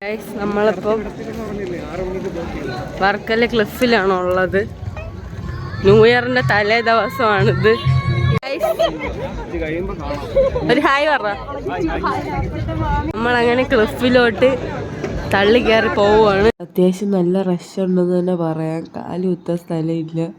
Guys നമ്മളിപ്പോൾ Varkala ക്ലിഫിലാണുള്ളത്. New ഇയറിന്റെ തലേ ദിവസമാണിത്. ഒരു ഹായ് പറ. നമ്മളങ്ങനെ ക്ലിഫിലോട്ട് തള്ളി കയറി പോവുകയാണ്. അത്യാവശ്യം നല്ല റഷ് ഉണ്ടെന്ന് തന്നെ പറയാം. കാല് കുത്താൻ സ്ഥലമില്ല.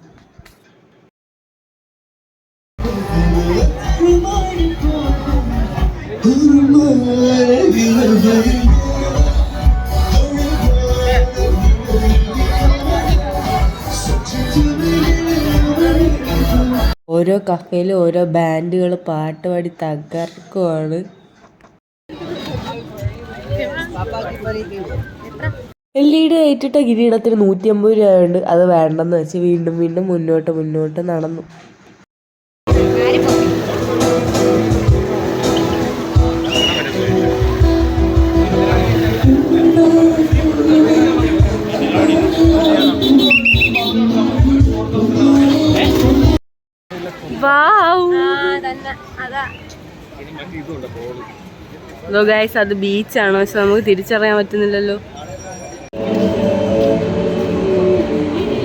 ഓരോ കഫേയിലും ഓരോ ബാൻഡുകൾ പാട്ട് പാടി തകർക്കുവാണ്. LED ഏറ്റിട്ട കിരീടത്തിന് 150 രൂപയുണ്ട്. അത് വേണ്ടെന്ന് വെച്ച് വീണ്ടും വീണ്ടും മുന്നോട്ട് നടന്നു. ഗൈസ് അത് ബീച്ചാണ്, പക്ഷെ നമുക്ക് തിരിച്ചറിയാൻ പറ്റുന്നില്ലല്ലോ.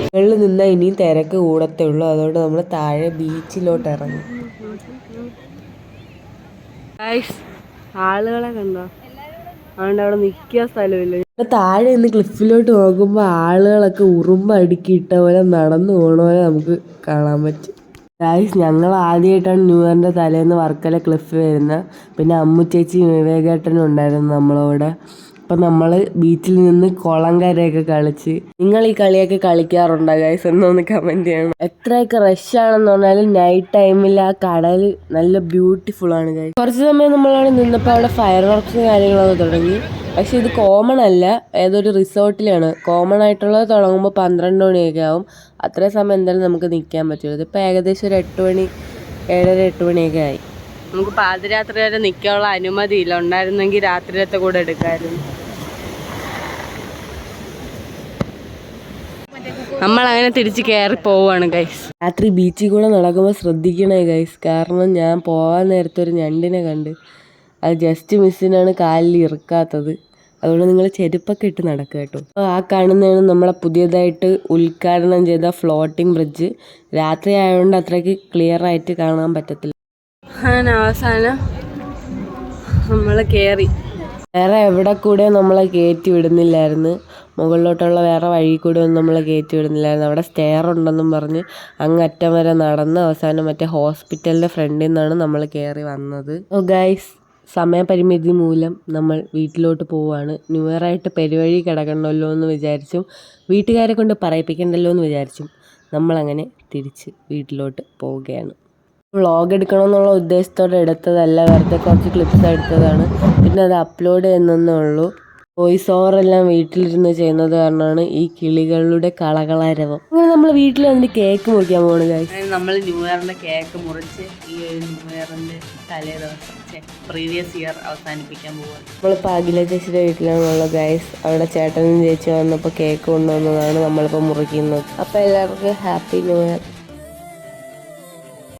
മുകളിൽ നിന്നാൽ ഇനിയും തിരക്ക് കൂടത്തേ ഉള്ളൂ. അതുകൊണ്ട് നമ്മൾ താഴെ ബീച്ചിലോട്ട് ഇറങ്ങി. ഗൈസ് ആളുകളെ കണ്ടോ? അതുകൊണ്ട് അവിടെ നിൽക്കാൻ സ്ഥലമില്ല. താഴെ നിന്ന് ക്ലിഫിലോട്ട് നോക്കുമ്പോൾ ആളുകളൊക്കെ ഉറുമ്പ് അടുക്കിയിട്ട പോലെ നടന്നു പോകണ പോലെ നമുക്ക് കാണാൻ പറ്റും. ഗൈസ് ഞങ്ങൾ ആദ്യമായിട്ടാണ് ന്യൂ ഇയറിൻ്റെ തലേന്ന് വർക്കല ക്ലിഫ് വരുന്നത്. പിന്നെ അമ്മു ചേച്ചി വിവേകേട്ടനും ഉണ്ടായിരുന്നു നമ്മളോട്. അപ്പം നമ്മൾ ബീച്ചിൽ നിന്ന് കുളം കരയൊക്കെ കളിച്ച്. നിങ്ങൾ ഈ കളിയൊക്കെ കളിക്കാറുണ്ടോ ഗൈസ്? എന്നൊന്ന് കമൻറ്റ് ചെയ്യണം. എത്രയൊക്കെ റഷാണെന്ന് പറഞ്ഞാലും നൈറ്റ് ടൈമിൽ ആ കടൽ നല്ല ബ്യൂട്ടിഫുൾ ആണ് ഗൈസ്. കുറച്ച് സമയം നമ്മളവിടെ നിന്നപ്പോൾ അവിടെ ഫയർ വർക്ക്സും കാര്യങ്ങളൊക്കെ തുടങ്ങി. പക്ഷെ ഇത് കോമൺ അല്ല, ഏതൊരു റിസോർട്ടിലാണ്. കോമൺ ആയിട്ടുള്ളത് തുടങ്ങുമ്പോൾ 12 മണിയൊക്കെ ആവും. അത്രയും സമയം എന്തായാലും നമുക്ക് നിൽക്കാൻ പറ്റുള്ളൂ. ഇതിപ്പോൾ ഏകദേശം ഒരു 8 മണി 7:30 8 മണിയൊക്കെ ആയി. നമുക്ക് പാതിരാത്രി വരെ നിൽക്കാനുള്ള അനുമതിയില്ല. ഉണ്ടായിരുന്നെങ്കിൽ രാത്രിയിലത്തെ കൂടെ എടുക്കാമായിരുന്നു. നമ്മളങ്ങനെ തിരിച്ച് കയറി പോവുകയാണ് ഗൈസ്. രാത്രി ബീച്ചിൽ കൂടെ നടക്കുമ്പോൾ ശ്രദ്ധിക്കണേ ഗൈസ്. കാരണം ഞാൻ പോകാൻ നേരത്തെ ഒരു ഞണ്ടിനെ കണ്ട്. അത് ജസ്റ്റ് മിസ്സിനാണ് കാലിൽ ഇറുക്കാത്തത്. അതുകൊണ്ട് നിങ്ങൾ ചെരുപ്പൊക്കെ ഇട്ട് നടക്കുക കേട്ടോ. അപ്പോൾ ആ കാണുന്നതാണ് നമ്മളെ പുതിയതായിട്ട് ഉദ്ഘാടനം ചെയ്ത ഫ്ലോട്ടിംഗ് ബ്രിഡ്ജ്. രാത്രി ആയതുകൊണ്ട് അത്രയ്ക്ക് ക്ലിയർ ആയിട്ട് കാണാൻ പറ്റത്തില്ല. അങ്ങനെ അവസാനം നമ്മൾ കയറി. വേറെ എവിടെ കൂടെ നമ്മളെ കയറ്റി വിടുന്നില്ലായിരുന്നു. മുകളിലോട്ടുള്ള വേറെ വഴി കൂടെ ഒന്നും നമ്മളെ കയറ്റി വിടുന്നില്ലായിരുന്നു. അവിടെ സ്റ്റെയർ ഉണ്ടെന്നും പറഞ്ഞ് അങ്ങറ്റം വരെ നടന്ന് അവസാനം മറ്റേ ഹോസ്പിറ്റലിൻ്റെ ഫ്രണ്ടിൽ നിന്നാണ് നമ്മൾ കയറി വന്നത്. ഓ ഗൈസ്, സമയപരിമിതി മൂലം നമ്മൾ വീട്ടിലോട്ട് പോവുകയാണ്. ന്യൂ ഇയർ ആയിട്ട് പെരുവഴി കിടക്കണമല്ലോ എന്ന് വിചാരിച്ചും വീട്ടുകാരെ കൊണ്ട് പറയിപ്പിക്കണ്ടല്ലോ എന്ന് വിചാരിച്ചും നമ്മളങ്ങനെ തിരിച്ച് വീട്ടിലോട്ട് പോവുകയാണ്. വ്ളോഗ് എടുക്കണമെന്നുള്ള ഉദ്ദേശത്തോടെ എടുത്തതല്ല, വെറുതെ കുറച്ച് ക്ലിപ്സ് എടുത്തതാണ്. പിന്നെ അത് അപ്ലോഡ് ചെയ്യുന്നതേ ഉള്ളൂ. വോയിസ് ഓവറെല്ലാം വീട്ടിലിരുന്ന് ചെയ്യുന്നത് കാരണമാണ് ഈ കിളികളുടെ കളകളരവം. അങ്ങനെ നമ്മൾ വീട്ടിൽ വന്നിട്ട് കേക്ക് മുറിക്കാൻ പോകണം ഗൈസ്. നമ്മൾ ന്യൂ ഇയറിൻ്റെ കേക്ക് മുറിച്ച് ഈ ഒരു ന്യൂ ഇയറിൻ്റെ തലേ ദിവസം പ്രീവിയസ് ഇയർ അവസാനിപ്പിക്കാൻ പോവുകയാണ്. നമ്മളിപ്പോൾ അഖില ചേച്ചിയുടെ വീട്ടിലാണുള്ളത് ഗൈസ്. അവിടെ ചേട്ടനും ചേച്ചി വന്നപ്പോൾ കേക്ക് കൊണ്ടുവന്നതാണ് നമ്മളിപ്പോൾ മുറിക്കുന്നത്. അപ്പോൾ എല്ലാവർക്കും ഹാപ്പി ന്യൂ ഇയർ.